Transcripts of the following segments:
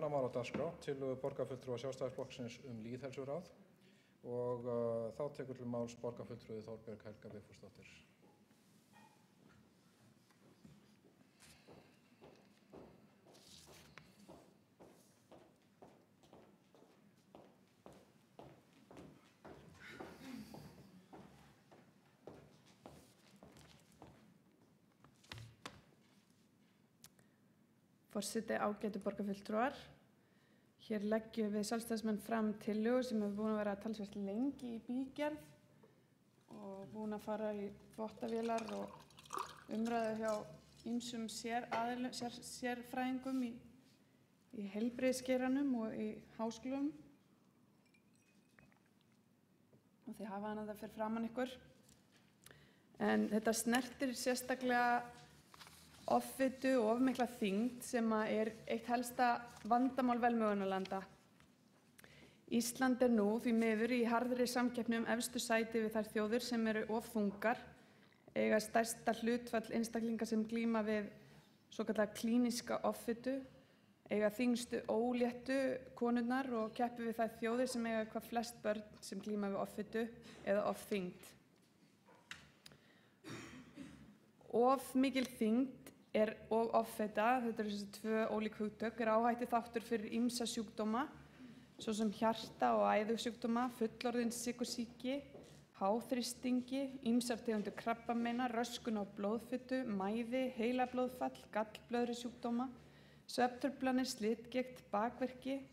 annað mál á dagskrá, tillögu borgarfulltrúa Sjálfstæðisflokksins lýðheilsuráð og þá tekur til máls borgarfulltrúi Þorbjörg Helga Vigfúsdóttir. Forseti, ágætu borgarfulltrúar. Hér leggjum við Sjálfstæðismenn fram tillögu sem hefur búin að vera talsvert lengi í bígerð og búin að fara í þvottavélar og umræðu hjá ýmsum sérfræðingum í heilbrigðisgeiranum og í háskólum. Og þið hafa hana það fyrir framan ykkur. En þetta snertir sérstaklega offitu og ofmikla þyngd sem eitt helsta vandamál velmegunarlanda. Ísland nú því miður í harðri samkeppni efstu sæti við þær þjóðir sem eru of þungar, eiga stærsta hlutfall einstaklinga sem glíma við svokallaða klíníska offitu, eiga þyngstu óléttu konurnar og keppi við þær þjóðir sem eiga hvað flest börn sem glíma við offitu eða ofþyngd. Of mikil þyngd og offita, þetta eru þessi tvö ólík hugtök, áhætti þáttur fyrir ýmsa sjúkdóma, svo sem hjarta- og æðasjúkdóma, fullorðins sykursýki, háþrýstingi, ýmsar tegundir krabbameina, röskun á blóðfitu, mæði, heilablóðfall, gallblöðrusjúkdóma, svefntruflanir, slitgigt, bakverki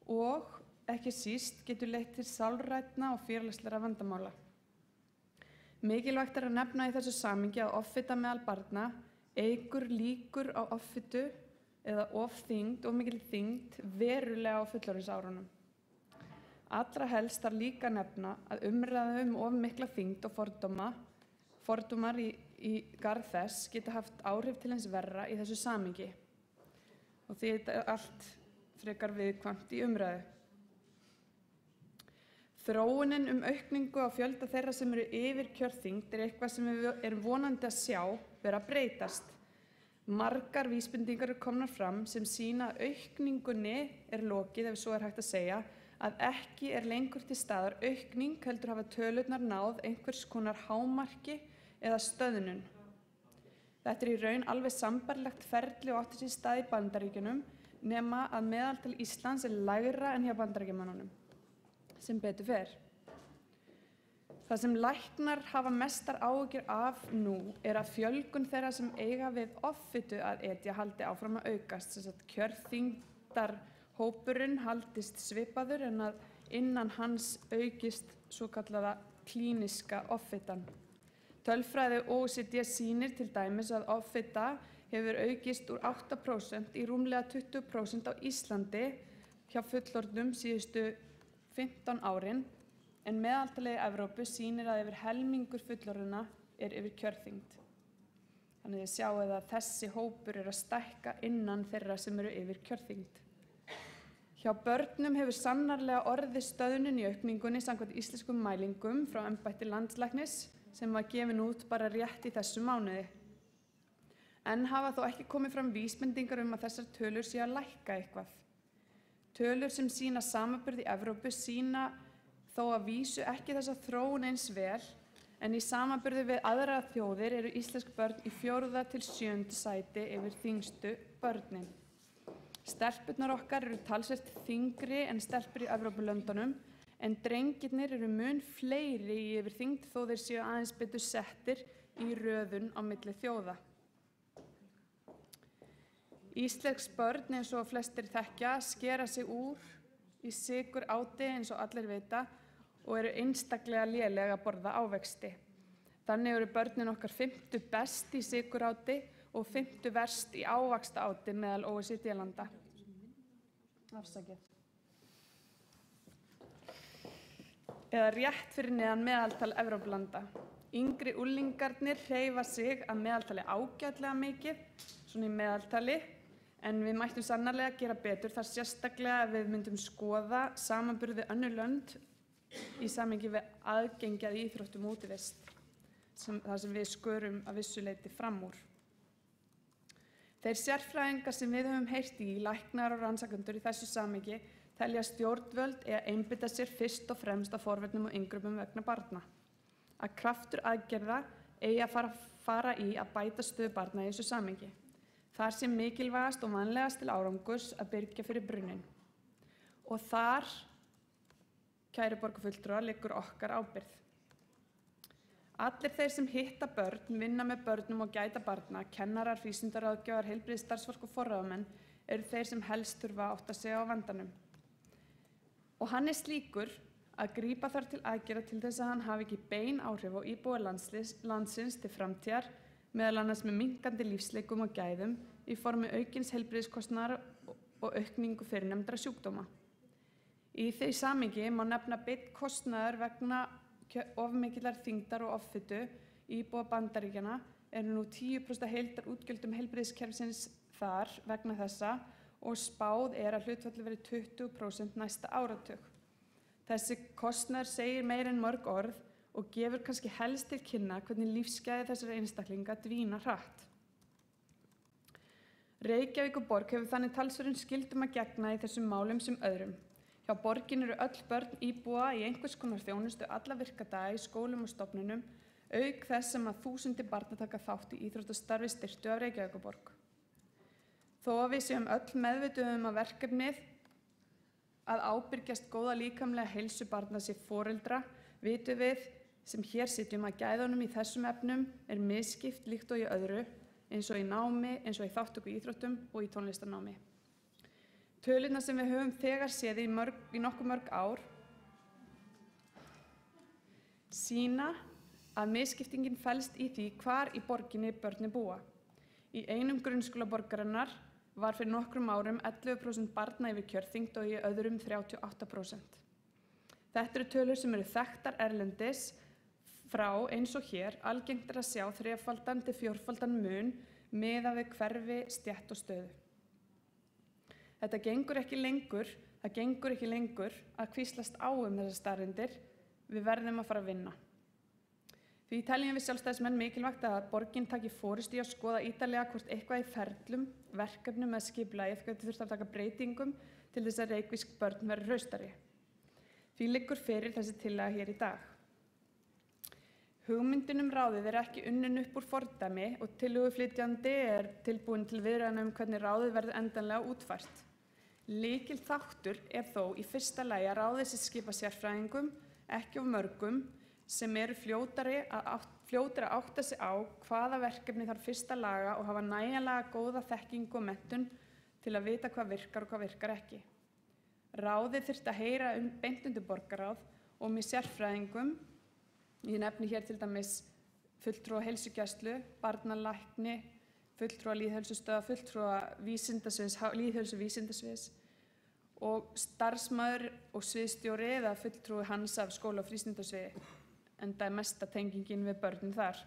og ekki síst getur leitt til sálrænna og félagslegra vandamála. Mikilvægt að nefna í þessu samhengi að offita meðal barna eykur líkur á offitu eða ofþyngd og mikil þyngd verulega á fullorðinsárunum. Allra helst þarf líka að nefna að umræða of mikla þyngd og fordómar í garð þess geta haft áhrif til hins verra í þessu samhengi. Og því þetta allt frekar viðkvæmt í umræðu. Þróunin aukningu á fjölda þeirra sem eru yfir kjörþyngd eitthvað sem við erum vonandi að sjá vera að breytast. Margar vísbendingar eru komnar fram sem sýna að aukningunni lokið, ef svo hægt að segja, að ekki lengur til staðar aukning heldur hafa tölurnar náð einhvers konar hámarki eða stöðnun. Þetta í raun alveg sambærilegt ferli og átti sér stað í Bandaríkjunum nema að meðaltal Íslands lægra en hjá Bandaríkjamönnunum. Sem betur fer. Það sem læknar hafa mestar áhyggjur af nú að fjölgun þeirra sem eiga við offitu að etja haldi áfram að aukast, sem sagt kjörþyngdarhópurinn haldist svipaður en að innan hans aukist svokallaða klíníska offitan. Tölfræði OECD sýnir til dæmis að offita hefur aukist úr 8% í rúmlega 20% á Íslandi hjá fullorðnum síðustu 15 árin, en meðaltalið í Evrópu sýnir að yfir helmingur fullorðinna yfir kjörþyngd. Þannig þið sjáið að þessi hópur að stækka innan þeirra sem eru yfir kjörþyngd. Hjá börnum hefur sannarlega orðið stöðnun í aukningunni samkvæmt íslenskum mælingum frá embætti landlæknis sem var gefin út bara rétt í þessu mánuði. En hafa þó ekki komið fram vísbendingar að þessar tölur séu að lækka eitthvað. Tölur sem sýna samanburð í Evrópu sýna þó að vísu ekki þessa þróun eins vel, en í samanburði við aðrar þjóðir eru íslensk börn í 4. til 7. sæti yfir þyngstu börnin. Stelpurnar okkar eru talsvert þyngri en stelpur í Evrópulöndunum, en drengirnir eru mun fleiri í yfir þyngd þó þeir séu aðeins betur settir í röðun á milli þjóða. Íslensk börn, eins og flestir þekkja, skera sig úr í sykuráti eins og allir vita og eru einstaklega léleg að borða ávexti. Þannig eru börnin okkar 5. best í sykuráti og 5. verst í ávaxtaáti meðal OECD-landa. Afsakið. Eða rétt fyrir neðan meðaltal Evrópulanda. Yngri unglingarnir hreyfa sig að meðaltali ágætlega mikið, svona í meðaltali, en við mættum sannarlega gera betur þar sérstaklega að við myndum skoða samanburð við önnur lönd í samhengi við aðgengi að íþróttum og útivist, þar sem við skörum að vissu leyti fram úr. Þeir sérfræðingar sem við höfum heyrt í, læknar og rannsakendur í þessu samhengi, telja stjórnvöld eða einbeita sér fyrst og fremst að forvörnum og inngripum vegna barna. Að kraftur aðgerða eigi að fara í að bæta stöðu barna í þessu samhengi. Þar sé mikilvægast og vanlegast til árangurs að byrgja fyrir brunninn. Og þar, kæru borgarfulltrúar, liggur okkar ábyrgð. Allir þeir sem hitta börn, vinna með börnum og gæta barna, kennarar, vísindaráðgjafar, heilbrigðisstarfsfólk og forráðamenn eru þeir sem helst þurfa að átta sig á vandanum. Og hann slíkur að grípa þarf til aðgerða til þess að hann hafi ekki bein áhrif á íbúa landsins til framtíðar, meðal annars með minnkandi lífsleikum og gæðum í formi aukins heilbrigðiskostnaðar og aukningu fyrrnefndra sjúkdóma. Í því samhengi má nefna beinn kostnaður vegna of mikillar þyngdar og offitu íbúa Bandaríkjanna eru nú 10% heildar útgjöldum heilbrigðiskerfisins þar vegna þessa og spáð er að hlutfallið verði 20% næsta áratug. Þessi kostnaður segir meira en mörg orð og gefur kannski helst til kynna hvernig lífsgæði þessara einstaklinga dvína hratt. Reykjavíkurborg hefur þannig talsverðum skyldum að gegna í þessum málum sem öðrum. Hjá borgin eru öll börn íbúa í einhvers konar þjónustu alla virkadaga í skólum og stofnunum, auk þess sem að þúsundir barna taka þátt í íþróttastarfi styrktu af Reykjavíkurborg. Þó að við séum öll meðvituð að verkefnið að ábyrgjast góða líkamlega heilsu barna sé foreldra, vitum við sem hér sitjum að gæðunum í þessum efnum er misskipt líkt og í öðru, eins og í námi, eins og í þátttöku í íþróttum og í tónlistarnámi. Tölurnar sem við höfum þegar séð í nokkuð mörg ár sýna að misskiptingin felst í því hvar í borginni börnin búa. Í einum grunnskóla borgarinnar var fyrir nokkrum árum 11% barna yfir kjörþyngd og í öðrum 38%. Þetta eru tölur sem eru þekktar erlendis frá eins og hér, algengt er að sjá þrefaldan til fjórfaldan mun miðað við hverfi, stétt og stöðu. Það gengur ekki lengur að hvíslast á þessar staðreyndir, við verðum að fara að vinna. Því teljum við sjálfstæðismenn mikilvægt að borgin taki forystu í að skoða ítarlega hvort eitthvað í ferlum, verkefnum eða skipulagi þurfti að taka breytingum til þess að reykvísk börn verði hraustari. Því liggur fyrir þessi tillaga hér í dag. Hugmyndin ráðið er ekki unnin upp úr fordæmi og tillöguflytjandi er tilbúin til viðræðna hvernig ráðið verður endanlega útfært. Lykilþáttur er þó í fyrsta lagi að ráðið sé skipa sérfræðingum, ekki of mörgum, sem eru fljótari að átta sig á hvaða verkefni þarf fyrst að laga og hafa nægjanlega góða þekkingu og menntun til að vita hvað virkar og hvað virkar ekki. Ráðið þyrfti að heyra beint undir borgarráð og með sérfræðingum, ég nefni hér til dæmis fulltrúa heilsugæslu, barnalækni, fulltrúa lýðheilsustöðva, fulltrúa lýðheilsuvísindasviðs og starfsmaður og sviðsstjóri eða fulltrúi hans af skóla- og frístundasviði, enda er mesta tengingin við börnin þar.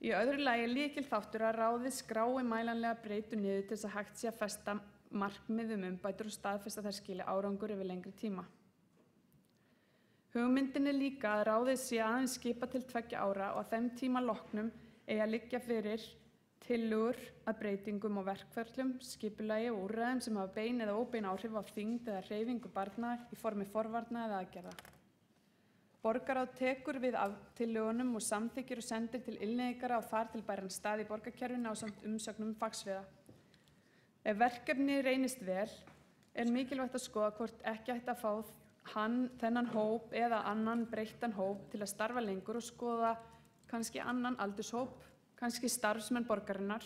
Í öðru lagi lykilþáttur að ráðið skrái mælanlega breytu niður til þess að hægt sé að festa markmið umbætur og staðfesta þær skili árangur yfir lengri tíma. Hugmyndin líka að ráðið sé aðeins skipa til 2 ára og að þeim tíma loknum eigi að liggja fyrir tillögur að breytingum og verkferlum, skipulagi og úrræðum sem hafa bein eða óbein áhrif á þyngd eða hreyfingu barna í formi forvarna eða aðgerða. Borgarráð tekur við af tillögunum og samþykkir og sendir til innleiðingara á þar til bæran stað í borgarkerfinu ásamt umsögnum fagsviða. Ef verkefni reynist vel, er mikilvægt að skoða hvort ekki ætti að fá þennan hóp eða annan breyttan hóp til að starfa lengur og skoða kannski annan aldurshóp, kannski starfsmenn borgarinnar,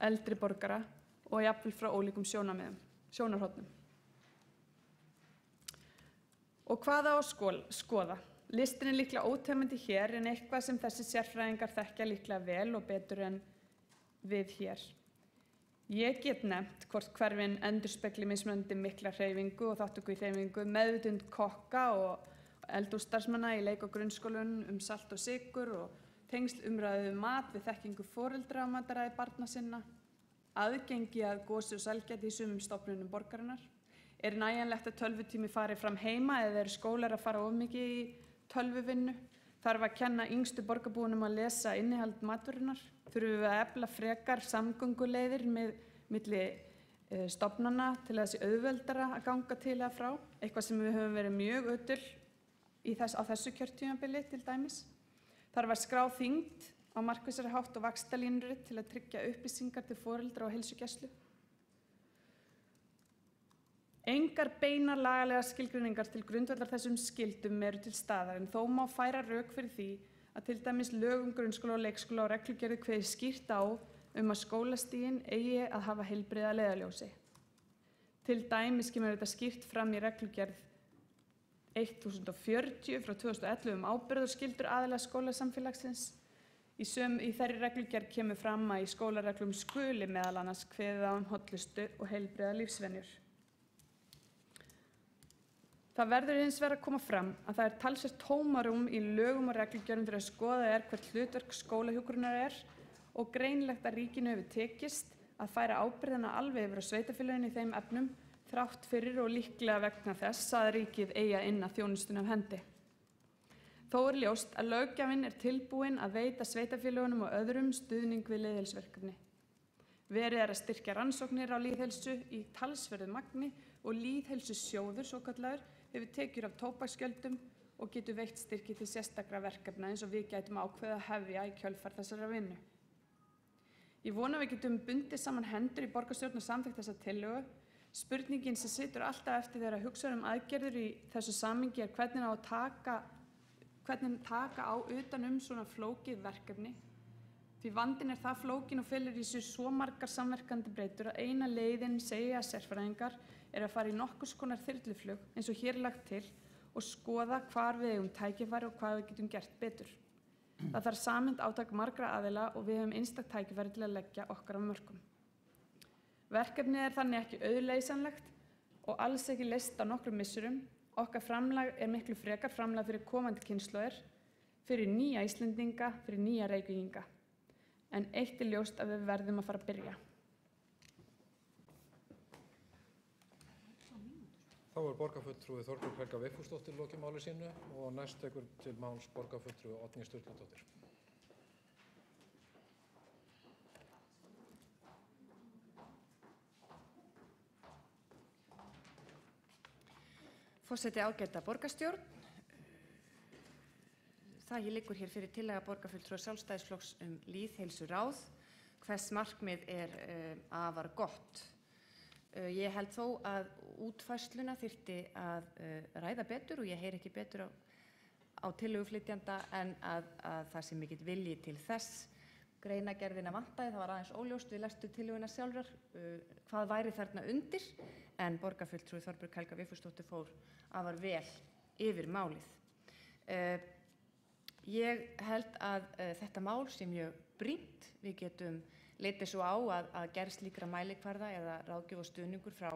eldri borgara og jafnvel frá ólíkum sjónarhornum. Og hvað á að skoða? Listin er líklega ótæmandi hér en eitthvað sem þessi sérfræðingar þekkja líklega vel og betur en við hér. Ég get nefnt hvort hverfin endurspegli mismunandi mikla hreyfingu og þátttöku í hreyfingu, meðvitund kokka og eldhússtarfsmanna í leik- og grunnskólum salt og sykur og tengsl umræðu mat við þekkingu foreldra á mataræði barna sinna, aðgengi að gosi og sælgæti í sumum stofnunum borgarinnar, er nægjanlegt að tölvutími fari fram heima eða eru skólar að fara of mikið í tölvuvinnu, Þarf að kenna yngstu borgarbúunum að lesa innihald matvörunar? Þurfum við að efla frekar samgönguleiðir milli stofnana til að það sé auðveldara að ganga til eða frá? Eitthvað sem við höfum verið mjög ötul á þessu kjörtímabili til dæmis. Þarf að skrá þyngd á markvissari hátt og vaxtalínur til að tryggja upplýsingar til foreldra og heilsugæslu. Engar beinar lagalega skilgreiningar til grundvallar þessum skyldum eru til staðar, en þó má færa rök fyrir því að til dæmis lög um grunnskóla og leikskóla og reglugerðir kveði skýrt á að skólastigin eigi að hafa heilbrigði að leiðarljósi. Til dæmis kemur þetta skýrt fram í reglugerð 1040 frá 2011 ábyrgð og skyldur aðila skólasamfélagsins. Í þeirri reglugerð kemur fram að í skólareglum skuli meðal annars kveðið á hollustu og heilbrigðar lífsvenjur. Það verður hins vegar að koma fram að það er talsvert tómarúm í lögum og reglugerðum þegar skoðað hvert hlutverk skólahjúkrunar og greinilegt að ríkinu hefur tekist að færa ábyrgðina alveg yfir á sveitarfélögin í þeim efnum þrátt fyrir og líklega vegna þess að ríkið eigi að inna þjónustuna af hendi. Þó er ljóst að löggjafinn er tilbúinn að veita sveitarfélögunum og öðrum stuðning við lýðheilsuverkefni. Verið er að styrkja rannsóknir á lýðheilsu í talsverðu magni og lýðheilsusjóður svokallaður hefur tekjur af tóbaksgjöldum og getur veitt styrki til sérstakra verkefna eins og við gætum ákveðið að hefja í kjölfar þessara vinnu. Ég vona að við getum bundið saman hendur í borgarstjórn og samþykkt þessa tillögu. Spurningin sem situr alltaf eftir þegar hugsað aðgerðir í þessu samhengi hvernig taka á utan svona flókið verkefni. Því vandinn er það flókin og felur í sér svo margar samverkandi breytur að eina leiðin, segja sérfræðingar, er að fara í nokkurs konar þyrluflug eins og hér er lagt til og skoða hvar við eigum tækifæri og hvað við getum gert betur. Það þarf samhent átak margra aðila og við höfum einstakt tækifæri til að leggja okkar af mörkum. Verkefnið er þannig ekki auðleysanlegt og alls ekki leyst á nokkrum misserum. Okkar framlag er miklu frekar framlag fyrir komandi kynslóðir, fyrir nýja Íslendinga, fyrir nýja Reykvíkinga. En eitt er ljóst að við verðum að fara að byrja. Þá er borgarfulltrúi Þorbjörg Helga Vigfúsdóttir lokið máli sínu og næst tekur til máls borgarfulltrúi Oddný Sturludóttir. Forseti ágæta borgarstjórn. Það liggur hér fyrir tillaga borgarfulltrúa Sjálfstæðisflokks lýðheilsuráð. Hvers markmið er afar gott. Ég held þó að útfærsluna þyrfti að ræða betur og ég heyri ekki betur á tillöguflytjanda en að það sé mikill vilji til þess. Greinargerðina vantaði, það var aðeins óljóst við lestu tillöguna sjálfrar hvað væri þarna undir, en borgarfulltrúi Þorbjörg Helga Vigfúsdóttir fór afar vel yfir málið. Ég held að þetta mál sé mjög brýnt. Við getum litið svo á að gerð slíkra mælikvarða eða ráðgjöf og stuðningur frá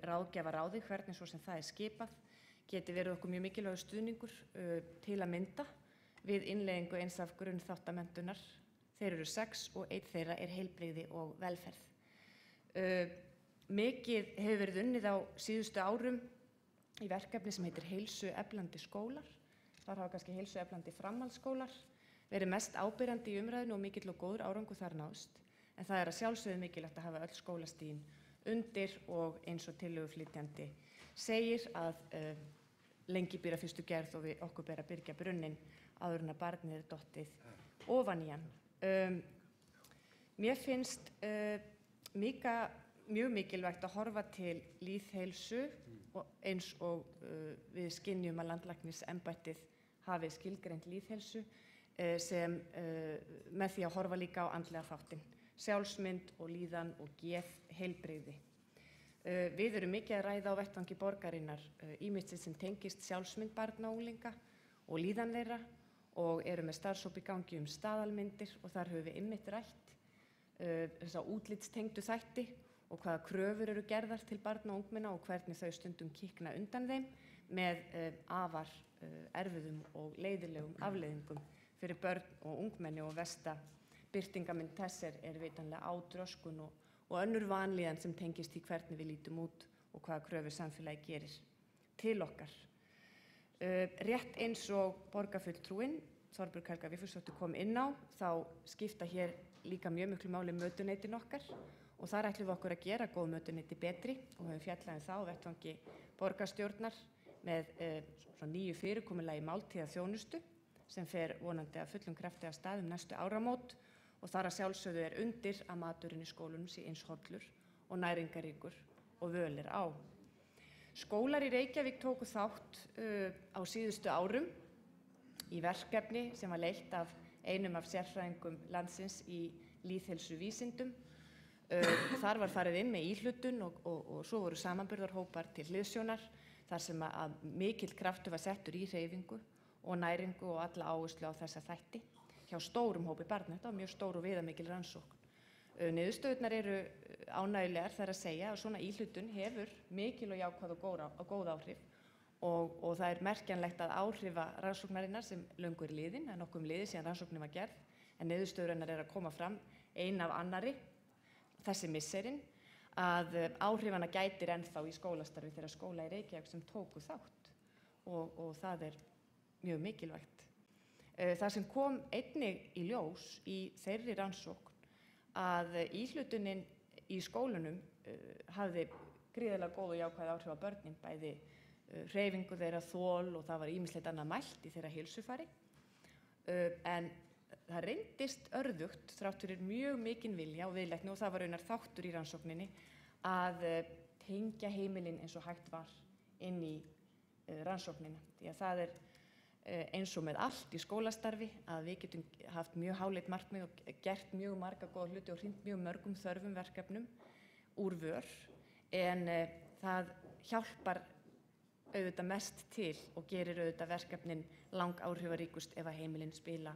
ráðgjafaráði, hvernig svo sem það er skipað, geti verið okkur mjög mikilvægur stuðningur til að mynda við innleiðingu eins af grunnþáttamenntunar. Þeir eru 6 og einn þeirra er heilbrigði og velferð. Mikið hefur verið unnið á síðustu árum í verkefni sem heitir heilsueflandi skólar. Þar hafa kannski heilsueflandi framhaldsskólar verið mest ábyrjandi í umræðinu og mikill og góður árangur þar náðst. En það er að sjálfsögðu mikilvægt að hafa öll skólastigin undir og eins og tillöguflytjandi segir að lengi býr að fyrstu gerð og okkur ber að byrgja brunninn áður en að barnið er dottið ofan í hann. Mér finnst mjög mikilvægt að horfa til lýðheilsu eins og við skynjum að landlæknisembættið hafi skilgreint lýðheilsu sem með því að horfa líka á andlega þáttinn, sjálfsmynd og líðan og geðheilbrigði. Við erum mikið að ræða á vettvangi borgarinnar ýmislegt sem tengist sjálfsmynd barna og unglinga og líðan þeirra og erum með starfshóp í gangi staðalmyndir og þar höfum við einmitt rætt þessa útlitstengdu þætti og hvaða kröfur eru gerðar til barna og ungmenna og hvernig þau stundum kikna undan þeim með afar erfiðum og leiðilegum afleiðingum fyrir börn og ungmenni og versta birtingarmynd þess er vitanlega ádröskun og önnur vanlíðan sem tengist í hvernig við lítum út og hvaða kröfur samfélagi gerir til okkar. Rétt eins og borgarfulltrúinn Þorbjörg Helga Vigfúsdóttir kom inn á, þá skipta hér líka mjög miklu máli mötuneytin okkar og þar ætlum við okkur að gera góð mötuneyti betri og höfum fjallað það á vettvangi borgarstjórnar með nýju fyrirkomulagi máltíðaþjónustu sem fer vonandi að fullum krafti af stað næstu áramót og þar að sjálfsögðu undir að maturinn í skólunum sé eins hollur og næringaríkur og völ á. Skólar í Reykjavík tóku þátt á síðustu árum í verkefni sem var leitt af einum af sérfræðingum landsins í lýðheilsuvísindum. Þar var farið inn með íhlutun og svo voru samanburðarhópar til hliðsjónar þar sem að mikill kraftur var settur í hreyfingu og næringu og alla áherslu á þessa þætti hjá stórum hópi barna. Þetta var mjög stór og viðamikil rannsókn. Niðurstöðurnar eru ánægjulegar, það er að segja að svona íhlutun hefur mikil og jákvæð og góð áhrif og það er merkjanlegt að áhrifa rannsóknarinnar sem löngu er liðin, það er nokkuð liðið síðan rannsóknin var gerð, en niðurstöðurnar er að koma fram ein af annarri þessi misserinn að áhrifana gætir ennþá í skólastarfi þeirra skóla í Reykjavík sem tóku þátt og það er mjög mikilvægt. Það sem kom einnig í ljós í þeirri rannsókn að íhlutunin í skólunum hafði gríðarlega góð og jákvæð áhrif á börnin, bæði hreyfingu þeirra, þol og það var ýmislegt annað mælt í þeirra heilsufari. En það reyndist örðugt þrátt fyrir mjög mikinn vilja og viðleitni og það var raunar þáttur í rannsókninni að tengja heimilin eins og hægt var inn í rannsóknina. Því að það er eins og með allt í skólastarfi að við getum haft mjög háleit markmið og gert mjög marga góða hluti og hrint mjög mörgum þörfum verkefnum úr vör en það hjálpar auðvitað mest til og gerir auðvitað verkefnin lang áhrifaríkust ef að heimilin spila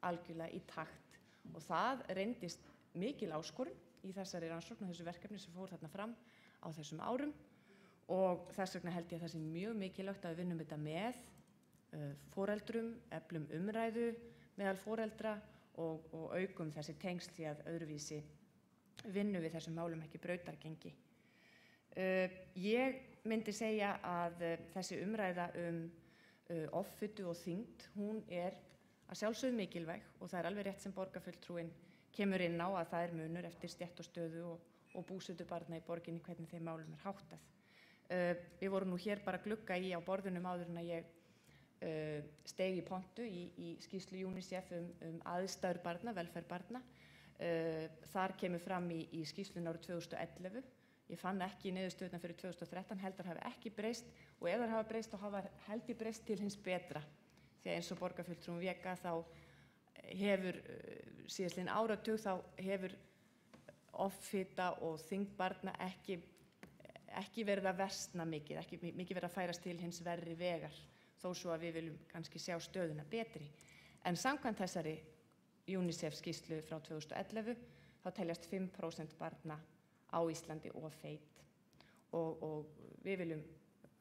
algjörlega í takt og það reyndist mikil áskorun í þessari rannsókn og þessu verkefni sem fór þarna fram á þessum árum og þess vegna held ég að það sé mjög mikilvægt að við vinnum þetta með foreldrum, eflum umræðu meðal foreldra og aukum þessi tengsl því að öðruvísi vinnum við þessum málum ekki brautargengi. Ég myndi segja að þessi umræða offitu og þyngd, hún er að sjálfsögðu mikilvæg og það er alveg rétt sem borgarfulltrúinn kemur inn á að það er munur eftir stétt og stöðu og búsetu barna í borginni hvernig þeim málum er háttað. Við vorum nú hér bara að glugga í á borðunum áður en að ég steig í pontu í skýrslu UNICEF aðstæður barna, velferð barna. Þar kemur fram í skýrslunni árið 2011. Ég fann ekki niðurstöðurnar fyrir 2013, heldur hafi ekki breyst og ef þær hafa breyst þá hafa heldur breyst til hins betra. Því að eins og borgarfulltrúinn vék að þá hefur síðastliðinn áratug þá hefur offita og þyngd barna ekki verið að versna mikið, ekki mikið verið að færast til hins verri vegar. Þó svo að við viljum kannski sjá stöðuna betri. En samkvæmt þessari UNICEF skýrslu frá 2011 þá teljast 5% barna á Íslandi offeit og við viljum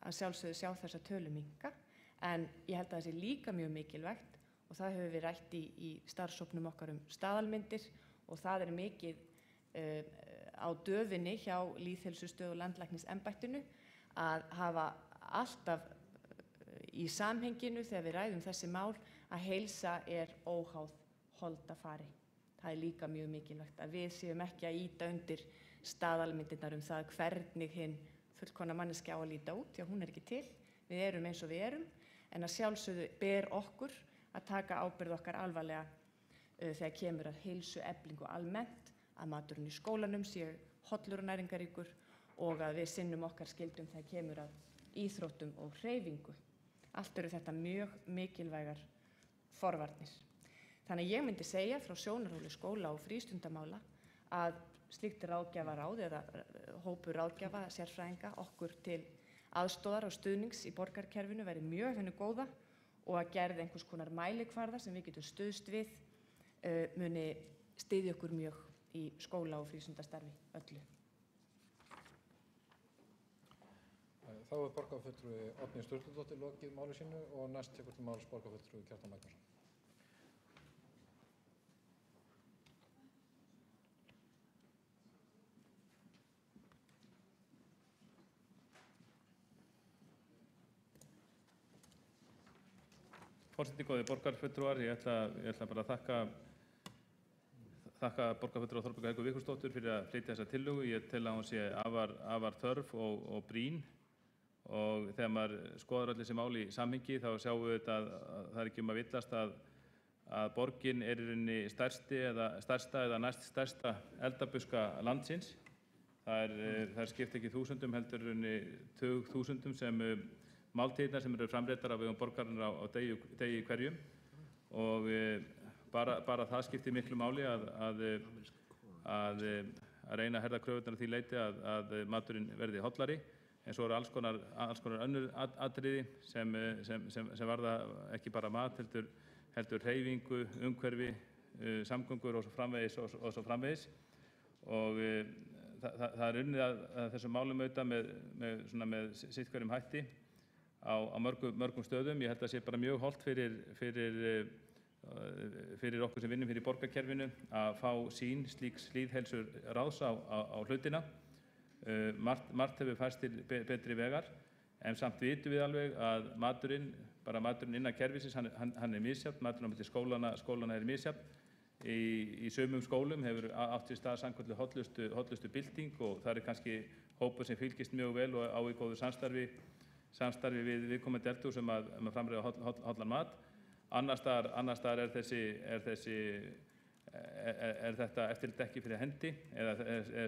að sjálfsögðu sjá þessa tölu minnka en ég held að það sé líka mjög mikilvægt og það höfum við rætt í starfshópnum okkar staðalmyndir og það er mikið á döfinni hjá Lýðheilsustöð og landlæknisembættinu að hafa alltaf í samhenginu þegar við ræðum þessi mál að heilsa er óháð holdafari. Það er líka mjög mikilvægt að við séum ekki að ýta undir staðalmyndirnar það hvernig hinn fullkomna manneskja á að líta út, því að hún er ekki til. Við erum eins og við erum, en að sjálfsögðu ber okkur að taka ábyrgð okkar alvarlega þegar kemur að heilsueflingu almennt, að maturinn í skólanum sé hollur og næringaríkur og að við sinnum okkar skyldum þegar kemur að íþróttum og hreyfingu. Allt eru þetta mjög mikilvægar forvarnir. Þannig að ég myndi segja frá sjónarhóli skóla og frístundamála að slíkt ráðgjafaráð eða hópur ráðgjafa sérfræðinga okkur til aðstoðar og stuðnings í borgarkerfinu verði mjög henni góða og að gerð einhvers konar mælikvarða sem við getum stuðst við muni styðja okkur mjög í skóla og frístundastarfi öllu. Þá er borgarfulltrúi Oddný Sturludóttir lokið máli sínu og næst tekur til máls borgarfulltrúi Kjartan Magnússon. Forseti, góðir borgarfulltrúar, ég ætla bara að þakka borgarfulltrúa Þorbjörgu Helgu Vigfúsdóttur fyrir að flytja þessa tillögu. Ég tel að hún sé afar þörf og brýn, og þegar maður skoðar öll þessi mál í samhengi þá sjáum við að það er ekki að villast að borgin er í rauninni stærsta eða næst stærsta eldabuska landsins. Það skipt ekki þúsundum, heldur í rauninni tugþúsundum sem máltíðirnar sem eru framreiddar á vegum borgarinnar á degi hverjum, og bara það skiptir miklu máli að reyna að herða kröfurnar að því leyti að maturinn verði hollari. En svo eru alls konar önnur atriði sem varða ekki bara mat, heldur hreyfingu, umhverfi, samgöngur og svo framvegis. Og það er unnið að þessum málum auðvitað með sitt hverjum hætti á mörgum stöðum. Ég held að það sé bara mjög hollt fyrir okkur sem vinnum fyrir borgarkerfinu að fá sýn slíks lýðheilsuráðs á hlutina. Margt hefur færst til betri vegar, en samt vitum við alveg að maturinn innan kerfisins, hann er misjafn, maturinn á milli skólana er misjafn. Í sumum skólum hefur átt sér stað sannkölluð hollustu bylting, og það er kannski hópur sem fylgist mjög vel og á í góðu samstarfi við viðkomandi eldhús sem að framreiða hollan mat. Annars staðar er þetta eftirlit ekki fyrir hendi eða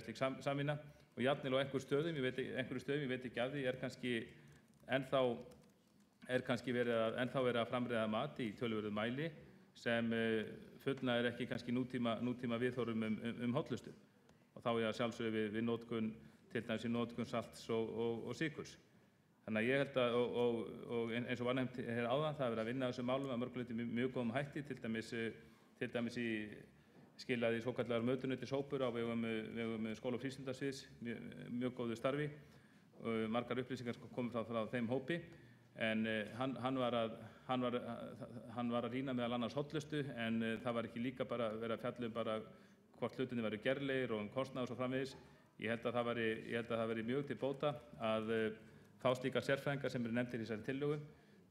slík samvinna. Og jafnvel á einhverjum stöðum, ég veit ekki af því, er kannski verið að framreiða mat í töluverðum mæli sem fullnægir ekki kannski nútíma viðhorfum hollustu. Og þá er að sjálfsögðu við notkun, til dæmis í notkun salts og sykurs. Þannig að ég held að, og eins og var nefnt hér áðan, það er verið að vinna þessum málum að mörgu leyti mjög góðum hætti, til dæmis í skilaði svokallaðar mötuneytishópur á vegum skóla- og frístundasviðs mjög góðu starfi. Margar upplýsingar komið frá þeim hópi, en hann var að rýna meðal annars hollustu, en það var ekki líka bara verið að fjalla bara hvort hlutinni væru gerlegir og kostnað og svo framvegis. Ég held að það væri mjög til bóta að fá slíka sérfræðingar sem eru nefndir í þessari tillögu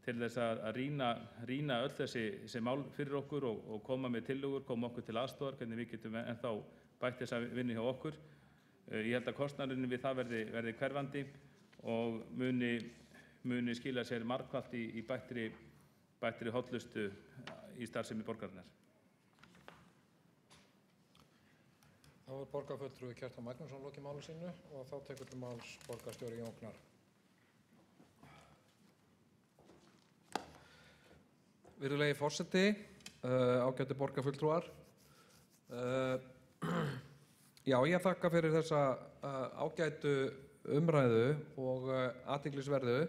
til þess að rýna öll þessi mál fyrir okkur og koma með tillögur, koma okkur til aðstoðar, hvernig við getum ennþá bætt þessa vinnu hjá okkur. Ég held að kostnaðurinn við það verði hverfandi og muni skila sér margfalt í bættri hollustu í starfsemi borgarinnar. Þá er borgarfulltrúi Kjartan Magnússon lokið máli sínu og þá tekur til máls borgarstjóri Jón Gnarr. Virðulegi forseti, ágætu borgarfulltrúar. Já, ég þakka fyrir þessa ágætu umræðu og athyglisverðu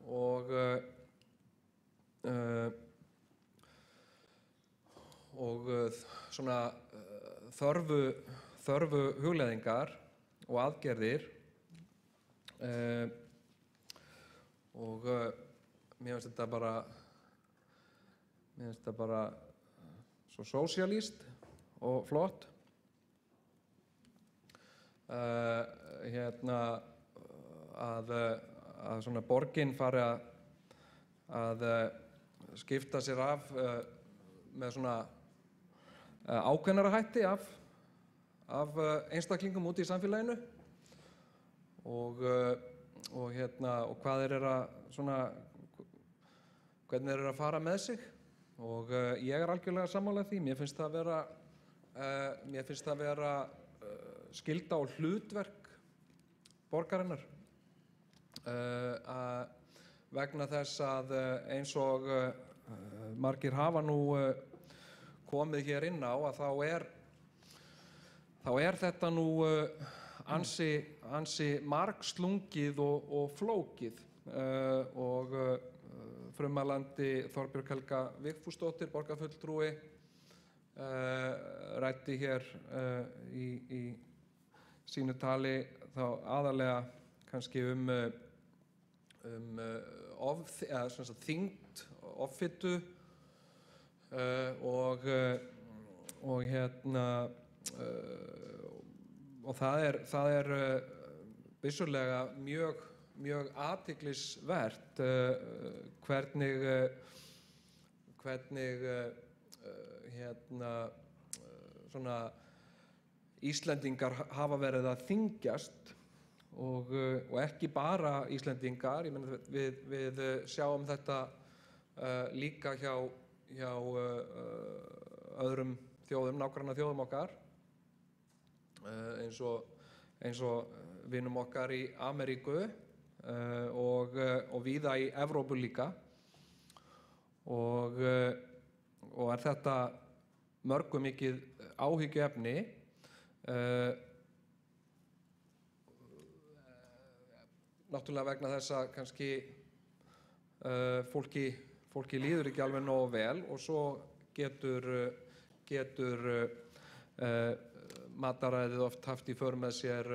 og svona þörfu hugleiðingar og aðgerðir og mér finnst þetta bara svo sósíalískt og flott. Að svona borgin fari að skipta sér af með svona ákveðnara hætti af einstaklingum úti í samfélaginu og hvað hvernig þeir eru að fara með sig, og ég er algjörlega sammála því. Mér finnst það vera skylda og hlutverk borgarinnar vegna þess að eins og margir hafa nú komið hér inn á að þá er þetta nú ansi margslungið og flókið og frummælandi Þorbjörg Helga Vigfúsdóttir, borgarfulltrúi, ræddi hér í sínu tali þá aðalega kannski þyngd, offitu og það er vissulega mjög athyglisvert hvernig svona Íslendingar hafa verið að þyngjast og ekki bara Íslendingar, ég meina við sjáum þetta líka hjá öðrum þjóðum, nágrannaþjóðum okkar, eins og vinum okkar í Ameríku og víða í Evrópu líka og er þetta mörgum mikið áhyggjuefni. Náttúrulega vegna þess að kannski fólki líður ekki alveg nógu vel og svo getur mataræðið oft haft í för með sér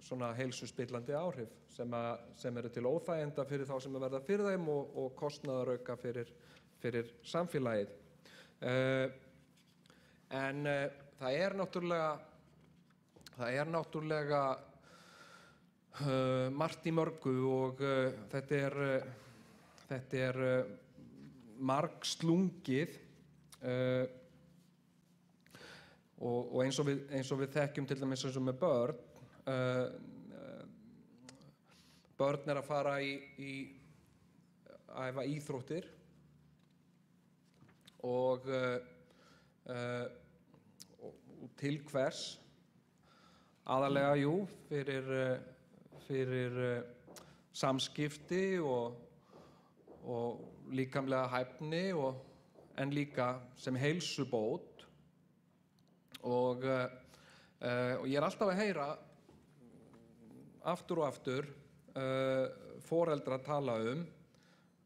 svona heilsuspillandi áhrif sem eru til óþæginda fyrir þá sem verða fyrir þeim og kostnaðarauka fyrir samfélagið. En það er náttúrulega margt í mörgu og þetta er margslungið og eins og við þekkjum til dæmis eins og með börn. Börn að fara í æfa íþróttir og til hvers? Aðallega fyrir samskipti og líkamlega hæfni en líka sem heilsubót og ég er alltaf að heyra aftur og aftur foreldra tala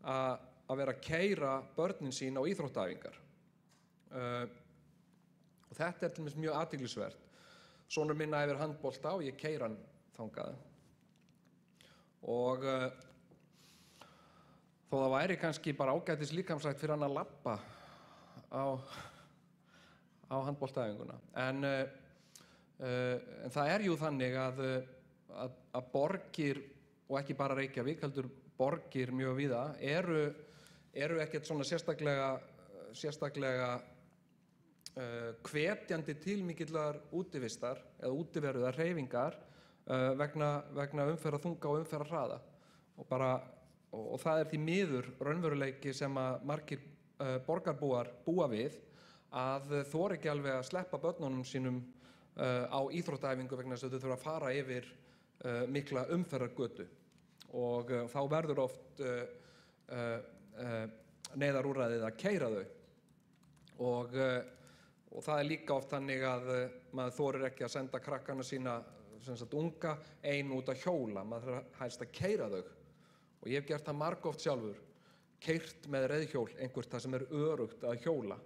að vera að keyra börnin sín á íþróttaæfingar og þetta til dæmis mjög athyglisvert. Sonur minn æfir handbolta og ég keyri hann þangað og þó það væri kannski bara ágætis líkamsrækt fyrir hann að labba á handboltaæfinguna en það jú þannig að borgir og ekki bara Reykjavík heldur borgir mjög víða eru ekkert svona sérstaklega hvetjandi til mikillar útivistar eða útiveruðar hreyfingar vegna umferðarþunga og umferðarhraða og það því miður raunveruleiki sem að margir borgarbúar búa við að þora ekki alveg að sleppa börnunum sínum á íþróttaæfingu vegna þess að þau þurfa að fara yfir mikla umferðargötu og þá verður oft neyðarúrræðið að keyra þau og það líka oft þannig að maður þorir ekki að senda krakkana sína sem sagt unga ein út að hjóla, maður helst að keyra þau og ég hef gert það margoft sjálfur, keyrt með reiðhjól einhvert það sem örugt að hjóla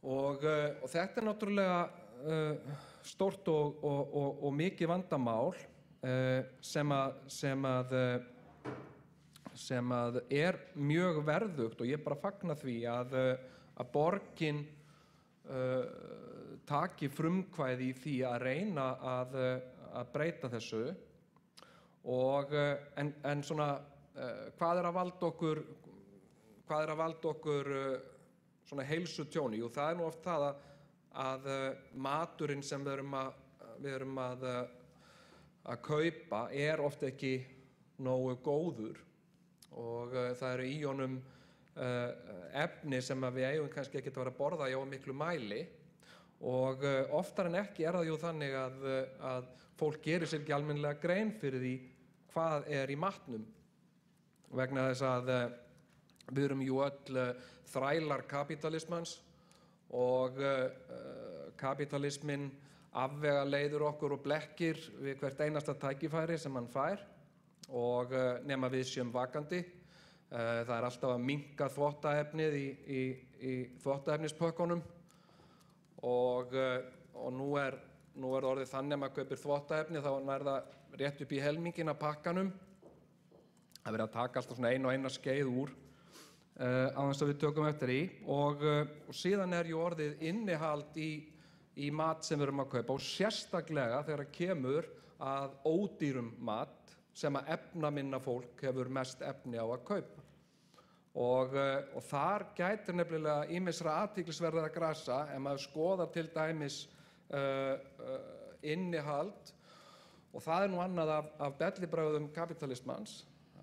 og þetta náttúrulega stórt og mikið vandamál sem að mjög verðugt og ég bara fagna því að borgin taki frumkvæði í því að reyna að breyta þessu og en svona hvað að valda okkur svona heilsutjóni? Jú, það nú oft það að maturinn sem við erum að kaupa oft ekki nógu góður og það eru í honum efni sem við eigum kannski ekki að vera að borða í miklu mæli og oftar en ekki það jú þannig að fólk gerir sér ekki almennilega grein fyrir því hvað í matnum vegna þess að við erum jú öll þrælar kapítalismans og kapítalisminn afvegaleiðir okkur og blekkir við hvert einasta tækifæri sem hann fær og nema við séum vakandi. Það alltaf að minnka þvottaefnið í þvottaefnispökkunum og nú orðið þannig að maður kaupir þvottaefni þá nær það rétt upp í helminginn af pakkanum. Það verið að taka alltaf svona eina skeið úr á þess að við tökum eftir í og síðan jú orðið innihald í mat sem við erum að kaupa og sérstaklega þegar kemur að ódýrum mat sem að efnaminna fólk hefur mest efni á að kaupa. Og þar gætir nefnilega ýmissa athyglisverðra grasa ef maður skoðar til dæmis innihald, og það nú annað af bellibrögðum kapitalismans,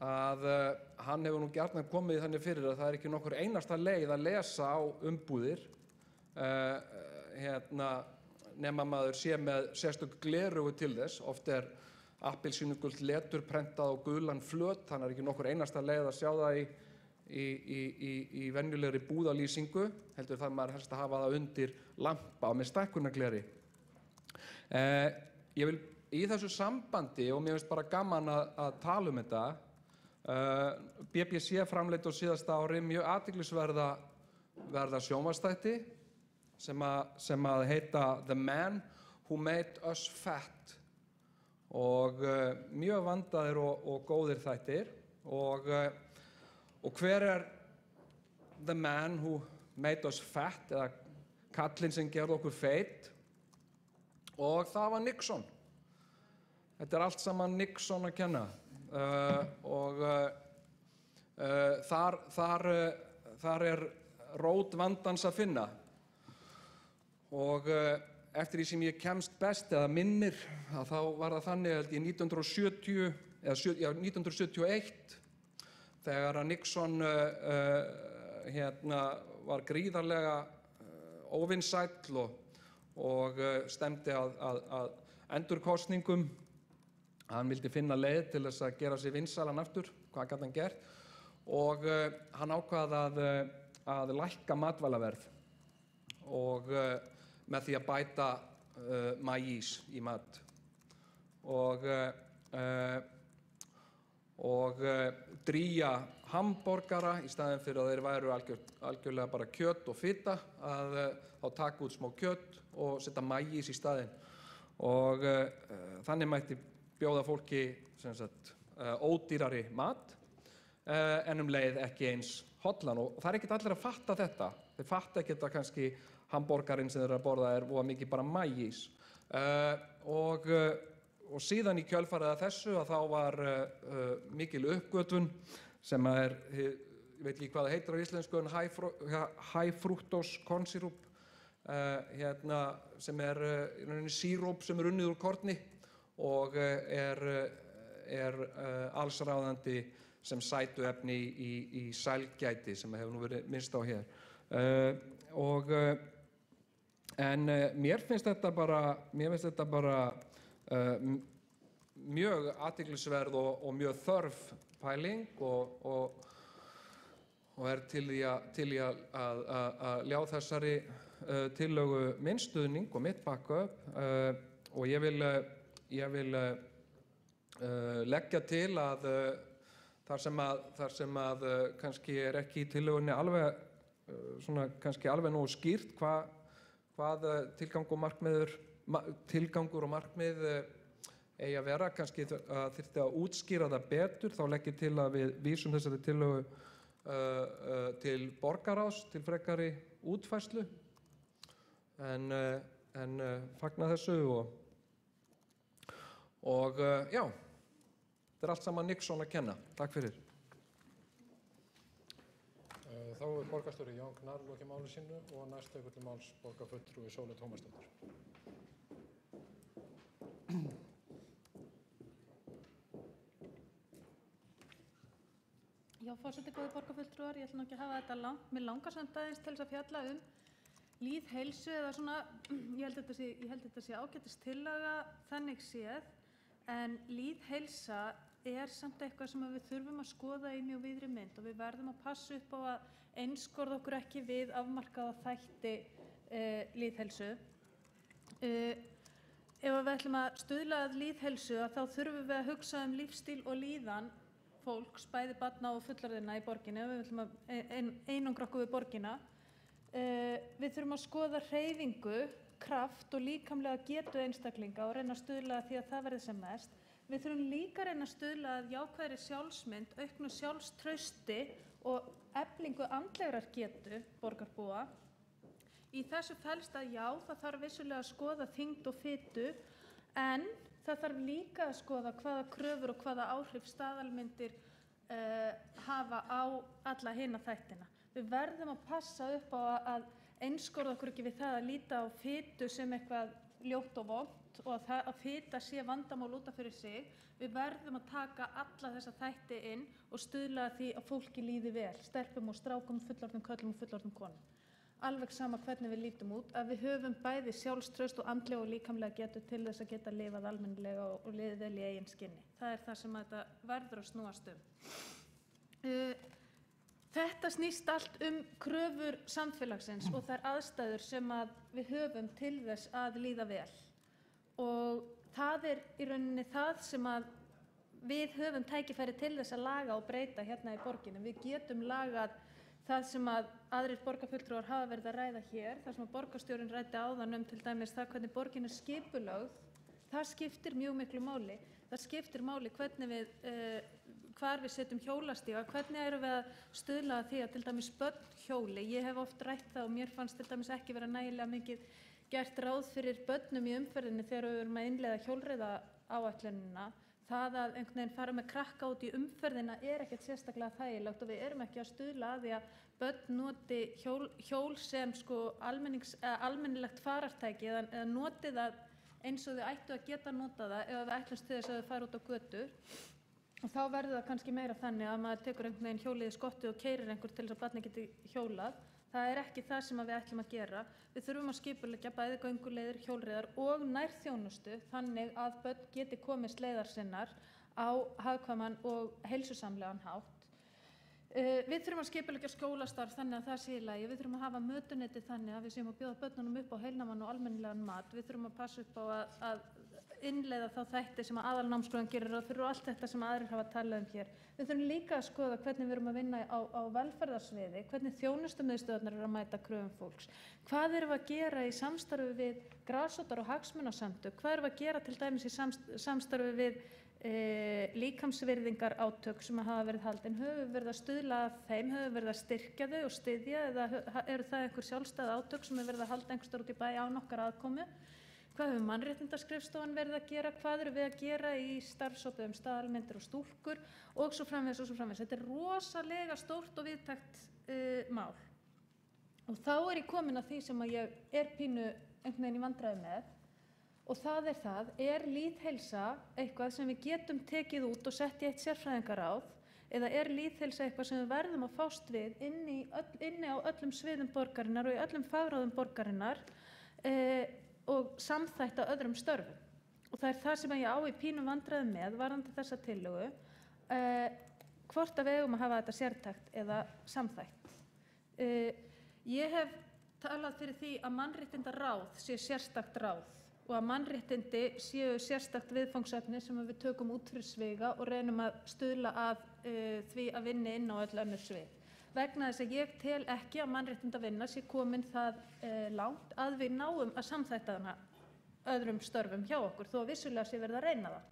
að hann hefur nú gjarnan komið þannig fyrir að það ekki nokkur einasta leið að lesa á umbúðir nema maður sé með sérstök gleraugu til þess. Oft appelsínugult letur prentað á gulan flöt, þannig ekki nokkur einasta leið að sjá það í venjulegri búðalýsingu, heldur það maður helst að hafa það undir lampa með stækkunargleri. Ég vil í þessu sambandi, og mér finnst bara gaman að tala þetta, BBC framleiddi á síðasta ári mjög athyglisverða sjónvarpsþætti sem að heita The Man Who Made Us Fat, og mjög vandaðir og góðir þættir. Og hver The Man Who Made Us Fat, eða kallinn sem gerði okkur feit? Og það var Nixon. Þetta allt saman Nixon að kenna. Þar rót vandans að finna. Og eftir því sem ég kemst best eða minnir, að þá var það þannig að í 1971, þegar að Nixon var gríðarlega óvinsæll og stemdi að endurkosningum. Hann vildi finna leið til þess að gera sig vinsælan aftur. Hvað gat hann gert? Og hann ákvað að lækka matvælaverð og með því að bæta maís í mat. Og drýja hamborgara í staðinn fyrir að þeir væru algjörlega bara kjöt og fita, að þá taka út smá kjöt og setja maís í staðinn. Og þannig mætti bjóða fólki ódýrari mat, en leið ekki eins hollan. Og það ekkert allir að fatta þetta. Þeir fatta ekkert að kannski hamborgarinn sem þeir að borða voða mikið bara maís. Og síðan í kjölfarið af þessu að þá var mikil uppgötvun sem ég veit ekki hvað það heitir á íslensku, en high fructose corn syrup, sem síróp sem unnið úr korni og allsráðandi sem sætuefni í sælgæti, sem hefur nú verið minnst á hér. En mér finnst þetta bara mjög athyglisverð og mjög þörf pæling, og til í að ljá þessari tillögu minn stuðning og mitt backup. Og ég vil leggja til að þar sem að kannski ekki í tillögunni alveg nógu skýrt hvað tilgangur og markmið eigi að vera, kannski þyrfti að útskýra það betur. Þá legg ég til að við vísum þessari tillögu til borgarráðs til frekari útfærslu, en fagna þessu og já, þetta allt saman Nixon að kenna. Takk fyrir. Þá borgarstjóri Jón Gnarr lokið máli sínu og næst tekur til máls borgarfulltrúi Sóley Tómasdóttir. Já, forseti, góðir borgarfulltrúar, ég ætla nú ekki að hafa þetta langt. Mér langar samt aðeins til þess að fjalla lýðheilsu, eða svona, ég held þetta sé ágætistillaga þannig séð, en lýðheilsa samt eitthvað sem við þurfum að skoða í mjög víðri mynd, og við verðum að passa upp á að einskorða okkur ekki við afmarkaða þætti lýðheilsu. Ef við ætlum að stuðla að lýðheilsu, þá þurfum við að hugsa lífstíl og líðan fólks, bæði barna og fullorðinna í borginni, ef við ætlum að einangra okkur við borgina. Við þurfum að skoða hreyfingu, kraft og líkamlega getu einstaklinga og reyna að stuðla að því að það verði sem mest. Við þurfum líka að reyna að stuðla að jákvæðri sjálfsmynd, auknu sjálfstrausti og eflingu andlegrar getu borgarbúa. Í þessu felst að já, það þarf vissulega að skoða þyngd og fitu, en það þarf líka að skoða hvaða kröfur og hvaða áhrif staðalmyndir hafa á alla hina þættina. Við verðum að passa upp á að einskorða okkur ekki við það að líta á fitu sem eitthvað ljótt og vont og að fita sé vandamál út af fyrir sig. Við verðum að taka alla þessa þætti inn og stuðla að því að fólki líði vel, stelpum og strákum, fullorðnum körlum og fullorðnum konum. Alveg sama hvernig við lítum út, að við höfum bæði sjálfstraust og andlega og líkamlega getu til þess að geta lifað almennilega og liðið vel í eigin skinni. Það er það sem þetta verður að snúast Þetta snýst allt kröfur samfélagsins og þær aðstæður sem að við höfum til þess að líða vel. Og það er í rauninni það sem að við höfum tækifæri til þess að laga og breyta hérna í borginni. Við getum lagað það sem að aðrir borgarfulltrúar hafa verið að ræða hér, það sem að borgarstjórinn ræddi áðan til dæmis það hvernig borgin er skipulögð, það skiptir mjög miklu máli. Það skiptir máli hvernig hvar við setjum hjólastíga, hvernig erum við að stuðla að því að til dæmis börn hjóli. Ég hef oft rætt það og mér fannst til dæmis ekki vera nægilega mikið gert ráð fyrir börnum í umferðinni þegar við erum að innleiða hjólreiðaáætlunina. Það að einhvern veginn fara með krakka út í umferðina er ekkert sérstaklega þægilegt og við erum ekki að stuðla að því að börn noti hjól sem almennilegt farartæki eða noti það eins og þau ættu að geta nota það ef við ætlumst til þess að þau fara út á götu. Og þá verður það kannski meira þannig að maður tekur einhvern veginn hjólið í skottið og keyrir einhver til þess að barnið geti hjólað. Það er ekki það sem við ætlum að gera. Við þurfum að skipuleggja bæði gönguleiðir, hjólreiðar og nærþjónustu þannig að börn geti komist leiðar sinnar á hagkvæman og heilsusamlegan hátt. Við þurfum að skipuleggja skólastarf þannig að það sé í lagi. Við þurfum að hafa mötuneyti þannig að við séum að bjóða börnunum upp á heilnæman og almennilegan mat. Við þurfum að passa upp á að innleiða þá þætti sem að aðalnámskránn gerir ráð fyrir og allt þetta sem aðrir hafa talað hér. Við þurfum líka að skoða hvernig við erum að vinna á velferðarsviði, hvernig þjónustumiðstöðvarnar eru að mæta kröfum fólks. Hvað erum við að gera í samstarfi við grasrótar og hagsmunasamtök? Hvað erum við að gera til dæmis í samstarfi við líkamsvirðingar átök sem hafa verið haldin? Höfum við verið að stuðla að þeim, höfum við verið að styrkja þau og styðja eða eru það einhver sjálfstæð átök sem er verið að halda einhvers staðar út í bæ án okkar aðkomu? Hvað hefur mannréttindaskrifstofan verið að gera? Hvað erum við að gera í starfshópi staðalmyndir og stúlkur og svo framvegis og svo framvegis? Þetta er rosalega stórt og víðtækt mál. Og þá er ég komin að því sem að ég er pínu einhvern veginn í vandræði með og það er lýðheilsa eitthvað sem við getum tekið út og sett í eitt sérfræðingaráð eða er lýðheilsa eitthvað sem við verðum að fást við inni á öllum sviðum borgarinnar og í öllum fagráðum borgarinnar og samþætta öðrum störfum. Og það er það sem ég á í pínum vandræðum með varðandi þessa tillögu, hvort að við eigum að hafa þetta sértækt eða samþætt. Ég hef talað fyrir því að mannréttindaráð sé sérstakt ráð og að mannréttindi séu sérstakt viðfangsefni sem við tökum út fyrir sviga og reynum að stuðla að því að vinna inn á öll önnur svið. Vegna þess að ég tel ekki að mannréttindavinna sé komin það langt að við náum að samþætta hana öðrum störfum hjá okkur, þó að vissulega sé verið að reyna það.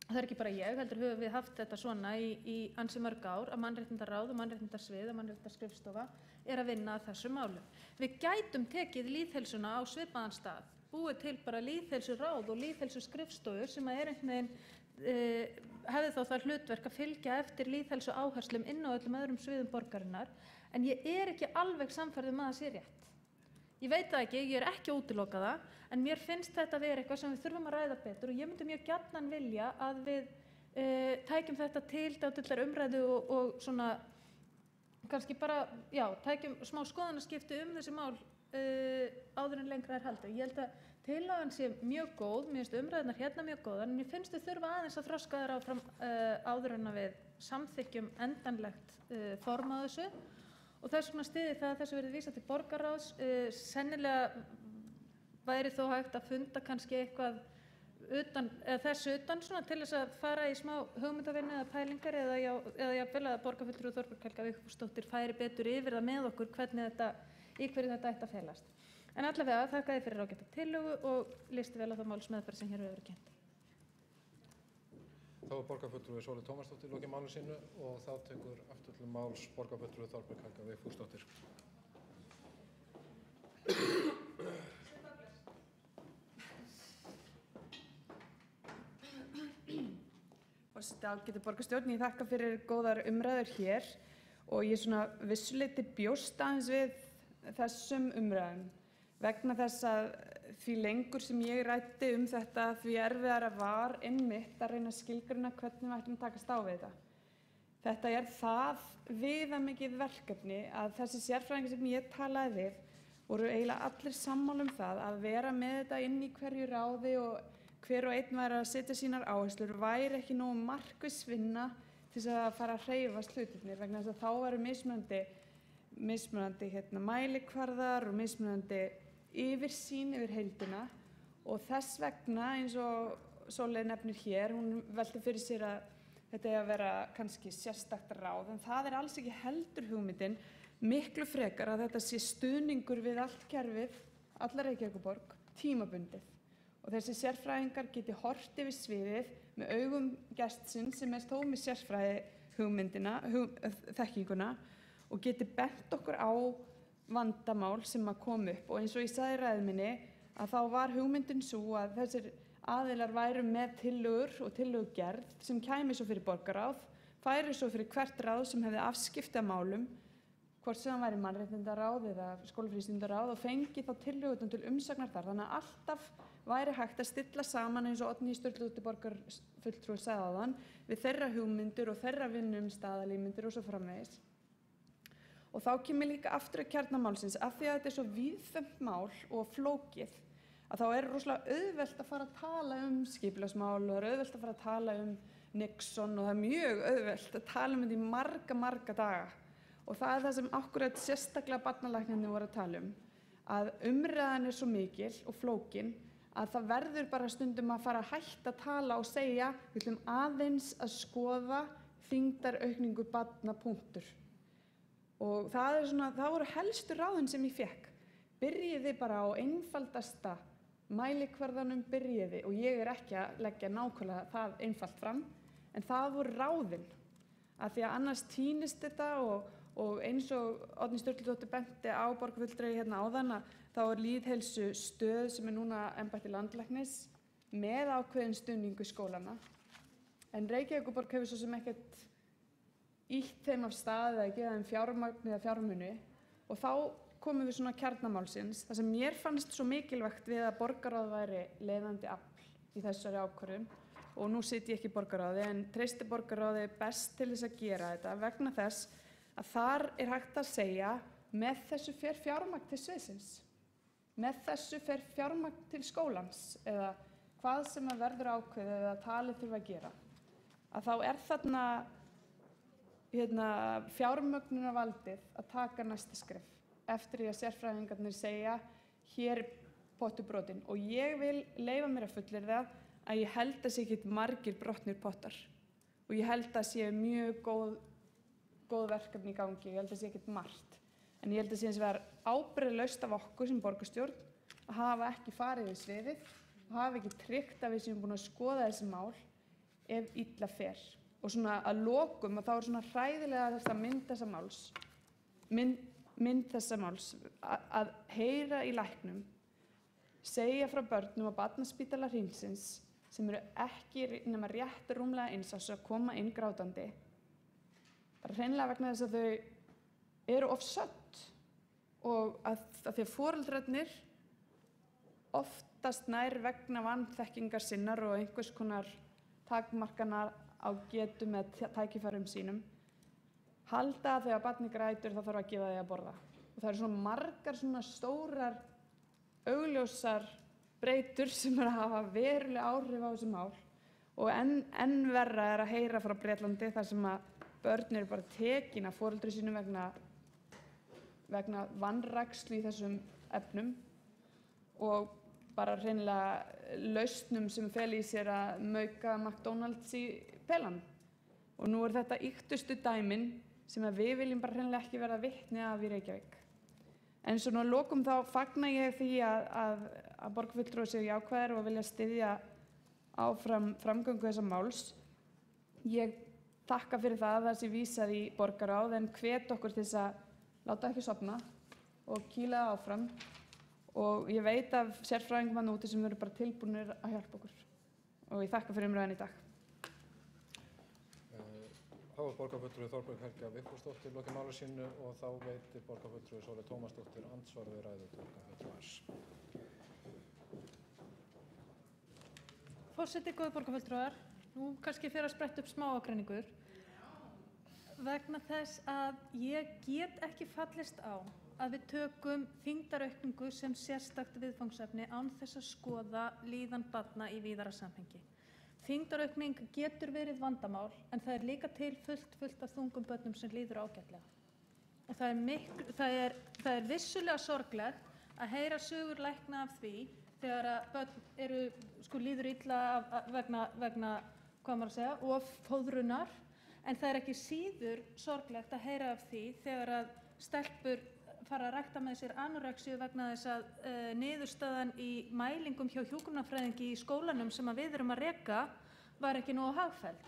Það er ekki bara ég, heldur höfum við haft þetta svona í ansi mörg ár að mannréttindaráð og mannréttindasvið og mannréttindaskrifstofa er að vinna að þessu málum. Við gætum tekið lýðheilsuna á svipaðan stað, búið til bara lýðheilsuráð og lýðheilsuskrifstofur sem að er einhvern veginn hefði þá það hlutverk að fylgja eftir lýðheilsu áherslum inn á öllum öðrum sviðum borgarinnar, en ég er ekki alveg sannfærð að það sé rétt. Ég veit það ekki, ég er ekki að útiloka það, en mér finnst þetta vera eitthvað sem við þurfum að ræða betur og ég myndi mjög gjarnan vilja að við tækjum þetta til dálitlar umræðu og svona kannski bara, tækjum smá skoðanaskipti þessi mál áður en lengra er haldið. Ég held að tillagan sé mjög góð, mér finnst umræðunar hérna mjög góðar, en ég finnst við þurfa aðeins að þroska þær áfram áður en að við samþykkjum endanlegt form á þessu og þess vegna styði það að þessu verið vísað til borgarráðs. Sennilega væri þó hægt að funda kannski eitthvað þessu utan svona til þess að fara í smá hugmyndavinnu eða pælingar eða jafnvel að borgarfulltrúi Þorbjörg Helga Vigfúsdóttir færi betur yfir það með okkur í hverju þetta ætti að felast. En allavega þakka þið fyrir ágæta tillögu og listi vel á það málsmeðferð sem hér hefur verið kynnt. Þá er borgarfulltrúi Sóley Tómasdóttir lokið máli sínu og þá tekur aftur til máls borgarfulltrúi Þorbjörg Helga Vigfúsdóttir. Forseti, ágæti borgarstjórn, ég þakka fyrir góðar umræður hér og ég svona vissuleyti bjóst aðeins við þessum umræðum vegna þess að því lengur sem ég ræddi þetta því erfiðara var einmitt að reyna að skilgreina hvernig við ætlum að takast á við þetta. Þetta það viðamikið verkefni að þessi sérfræðingar sem ég talaði við voru eiginlega allir sammála það að vera með þetta inn í hverju ráði og hver og einn væri að setja sínar áherslur væri ekki nógu markviss vinna til þess að fara að hreyfast hlutirnir vegna þess að þá væru mismunandi mælikvarðar og mismunandi yfirsýn yfir heildina og þess vegna eins og Sóley nefnir hér, hún velti fyrir sér að þetta að vera kannski sérstakt ráð en það alls ekki heldur hugmyndin miklu frekar að þetta sé stuðningur við allt kerfið, alla Reykjavíkurborg, tímabundið og þessi sérfræðingar geti horft yfir sviðið með augum gestsins sem þó með sérfræði þekkinguna og geti bent okkur á vandamál sem að koma upp og eins og ég sagði í ræðu minni að þá var hugmyndin sú að þessir aðilar væru með tillögur og tillögugerð sem kæmi svo fyrir borgarráð, færi svo fyrir hvert ráð sem hefði afskipti af málum, hvort sem það væri mannréttindaráð eða skólafrístundaráð og fengi þá tillögurnar til umsagnar þar. Þannig að alltaf væri hægt að stilla saman eins og Oddný Sturludóttir borgarfulltrúi sagði áðan við þeirra hugmyndir og þeirra vinnu staðalímyndir og svo framvegis. Og þá kemur líka aftur að kjarnamálsins af því að þetta svo víðfeðmt mál og flókið að þá rosalega auðvelt að fara að tala skipulagsmál og auðvelt að fara að tala Nixon og það mjög auðvelt að tala þetta í marga daga. Og það það sem akkúrat sérstaklega barnalæknarnir voru að tala að umræðan svo mikil og flókin að það verður bara stundum að fara að hætta að tala og segja við ætlum aðeins að skoða þyngdaraukningu barna punktur. Og það voru helstu ráðin sem ég fékk. Byrjiði bara á einfaldasta mælikvarðanum byrjiði og ég ekki að leggja nákvæmlega það einfalt fram en það voru ráðin að því að annars týnist þetta og eins og Oddný Sturludóttir benti á borgarfulltrúi áðan að þá lýðheilsu stöð sem núna embætti landlæknis með ákveðin stuðningu skólana. En Reykjavíkurborg hefur svo sem ekkert ítt þeim af stað eða gefa þeim fjármagn eða fjármuni og þá komum við svona kjarnamálsins. Það sem mér fannst svo mikilvægt við að borgarráð væri leiðandi afl í þessari ákvörðun og nú sit ég ekki í borgarráði en treysti borgarráði best til þess að gera þetta vegna þess að þar hægt að segja með þessu fer fjármagn til sviðsins, með þessu fer fjármagn til skólans eða hvað sem að verður ákveðið eða talið þurfa að gera. Að þá þarna fjármögnunarvaldið að taka næsta skref eftir því að sérfræðingarnir segja hér pottur brotinn og ég vil leyfa mér að fullyrða að ég held að sé ekki margir brotnir pottar og ég held að sé mjög góð verkefni í gangi, ég held að sé ekki margt en ég held að sé eins og vera ábyrgðarlaust af okkur sem borgarstjórn að hafa ekki farið í sviðið og hafa ekki tryggt að við séum búin að skoða þessi mál ef illa fer og svona að lokum og þá svona hræðilega þessa mynd þessa máls að heyra í læknum segja frá börnum á barnaspítala Hringsins sem eru ekki nema rétt rúmlega eins árs að koma inn grátandi bara hreinlega vegna þess að þau eru of södd og að því að foreldrarnir oftast nær vegna vanþekkingar sinnar og einhvers konar takmarkana á getu með tækifærum sínum halda að þegar barnið grætur þá þarf að gefa því að borða. Og það eru svona margar svona stórar augljósar breytur sem að hafa veruleg áhrif á þessi mál og enn verra að heyra frá Bretlandi þar sem að börn eru bara tekin af foreldri sínu vegna vanrækslu í þessum efnum og bara hreinlega lausnum sem feli í sér að mauka McDonald's í pelan. Og nú þetta ýktustu dæmin sem að við viljum bara hreinlega ekki verða vitni af í Reykjavík. En svona að lokum þá fagna ég því að borgarfulltrúar séu jákvæðir og vilja styðja áfram framgöngu þessa máls. Ég þakka fyrir það að það sé vísað í borgarráð en hvet okkur til þess að láta ekki sofna og kýla áfram og ég veit af sérfræðingum úti sem eru bara tilbúnir að hjálpa okkur og ég þakka fyrir umræðan í dag. Þá er borgarfulltrúi Þorbjörg Helga Vigfúsdóttir lokið máli sínu og þá veitir borgarfulltrúi Sólveig Tómasdóttir andsvar við ræðu borgarfulltrúans. Forseti, góðir borgarfulltrúar, nú kannski fer að spretta upp smá ágreiningur vegna þess að ég get ekki fallist á að við tökum þyngdaraukningu sem sérstakt viðfangsefni án þess að skoða líðan barna í víðara samhengi. Þyngdaraukning getur verið vandamál en það er líka til fullt af þungum börnum sem líður ágætlega. Og það er vissulega sorglegt að heyra sögur lækna af því þegar að börn líður illa vegna hvað maður að segja, offóðrunar, en það er ekki síður sorglegt að heyra af því þegar að stelpur fara að rækta með sér anorexíu vegna þess að niðurstaðan í mælingum hjá hjúkrunarfræðingi í skólanum sem að við erum að reka var ekki nógu hagfelld.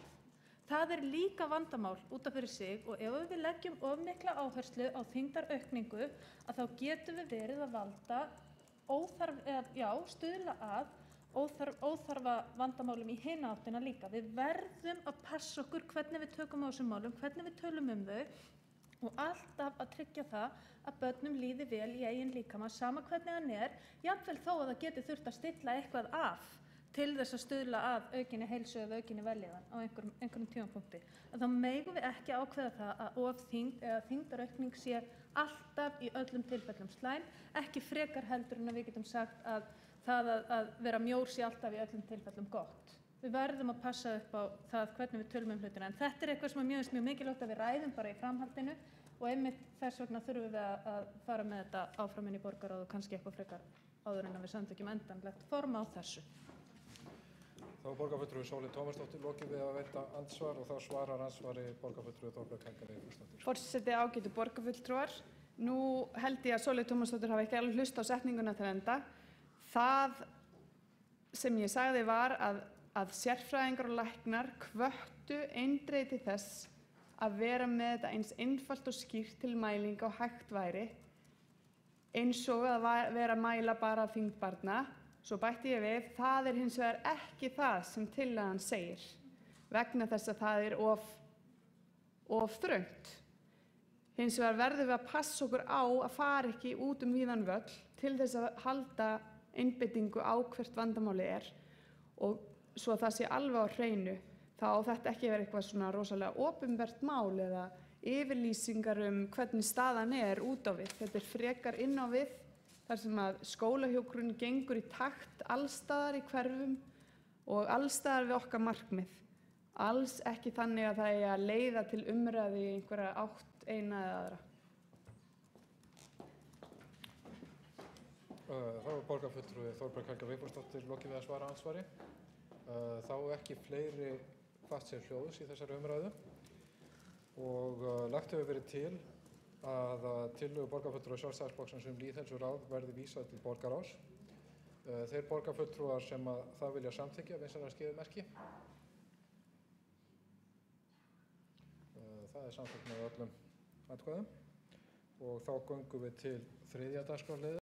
Það er líka vandamál út af fyrir sig og ef við leggjum of mikla áherslu á þyngdaraukningu að þá getum við verið að valda stuðla að óþarfa vandamálum í hina áttina líka. Við verðum að passa okkur hvernig við tökum á þessum málum, hvernig við tölum um þau og alltaf að tryggja það að börnum líði vel í eigin líkama, sama hvernig hann er, jafnvel þó að það geti þurft að stilla eitthvað af til þess að stuðla að aukinni heilsu eða aukinni vellíðan á einhverjum tímapunkti. Þá megum við ekki ákveða það að ofþyngd eða þyngdaraukning sé alltaf í öllum tilfellum slæm, ekki frekar heldur en að við getum sagt að það að vera mjór sé alltaf í öllum tilfellum gott. Við verðum að passa upp á það hvernig við tölum um hlutina, en þetta er eitthvað sem mjög mikilvægt að við ræðum bara í framhaldinu og einmitt þess vegna þurfum við að fara með þetta áfram inn í borgarráð og kannski eitthvað frekar áður en að við samþykkjum endanlegt form á þessu. Þá er borgarfulltrúi Sólveig Tómasdóttir lokið við að veita andsvar og þá svarar andsvari borgarfulltrúi Þorbjörg Helga Vigfúsdóttir. Forseti, ágætu borgarfulltrúar, nú held ég að Sólveig Tómasdóttir hafi ekki alveg hlustað á setninguna til enda. Það sem ég sagði var að sérfræðingar og læknar hvöttu eindregið til þess að vera með þetta eins einfalt og skýrt til mælinga og hægt væri, eins og að vera að mæla bara þyngd barna. Svo bætti ég við, það er hins vegar ekki það sem tillagan segir, vegna þess að það er of þröngt. Hins vegar verðum við að passa okkur á að fara ekki út víðan völl til þess að halda einbeitingu á hvert vandamáli er og svo að það sé alveg á hreinu, þá á þetta ekki vera eitthvað svona rosalega opinbert mál eða yfirlýsingar hvernig staðan er út á við. Þetta er frekar inn á við, þar sem að skólahjúkrun gengur í takt allstaðar í hverfum og allstaðar við okkar markmið. Alls ekki þannig að það eigi að leiða til umræðu í einhverja átt eina eða aðra. Þá er borgarfulltrúi Þorbjörg Helga Vigfúsdóttir lokið við að svara andsvari. Þá ekki fleiri fast sér hljóðs í þessari umræðu og lagt hefur verið til að tillögu borgarfulltrúa Sjálfstæðisflokksins lýðheilsuráð verði vísað til borgarráðs. Þeir borgarfulltrúar sem það vilja samþykkja vinsamlega skeiðið merki. Það er samþykkt með öllum atkvæðum og þá göngum við til þriðja dagskrárliðar.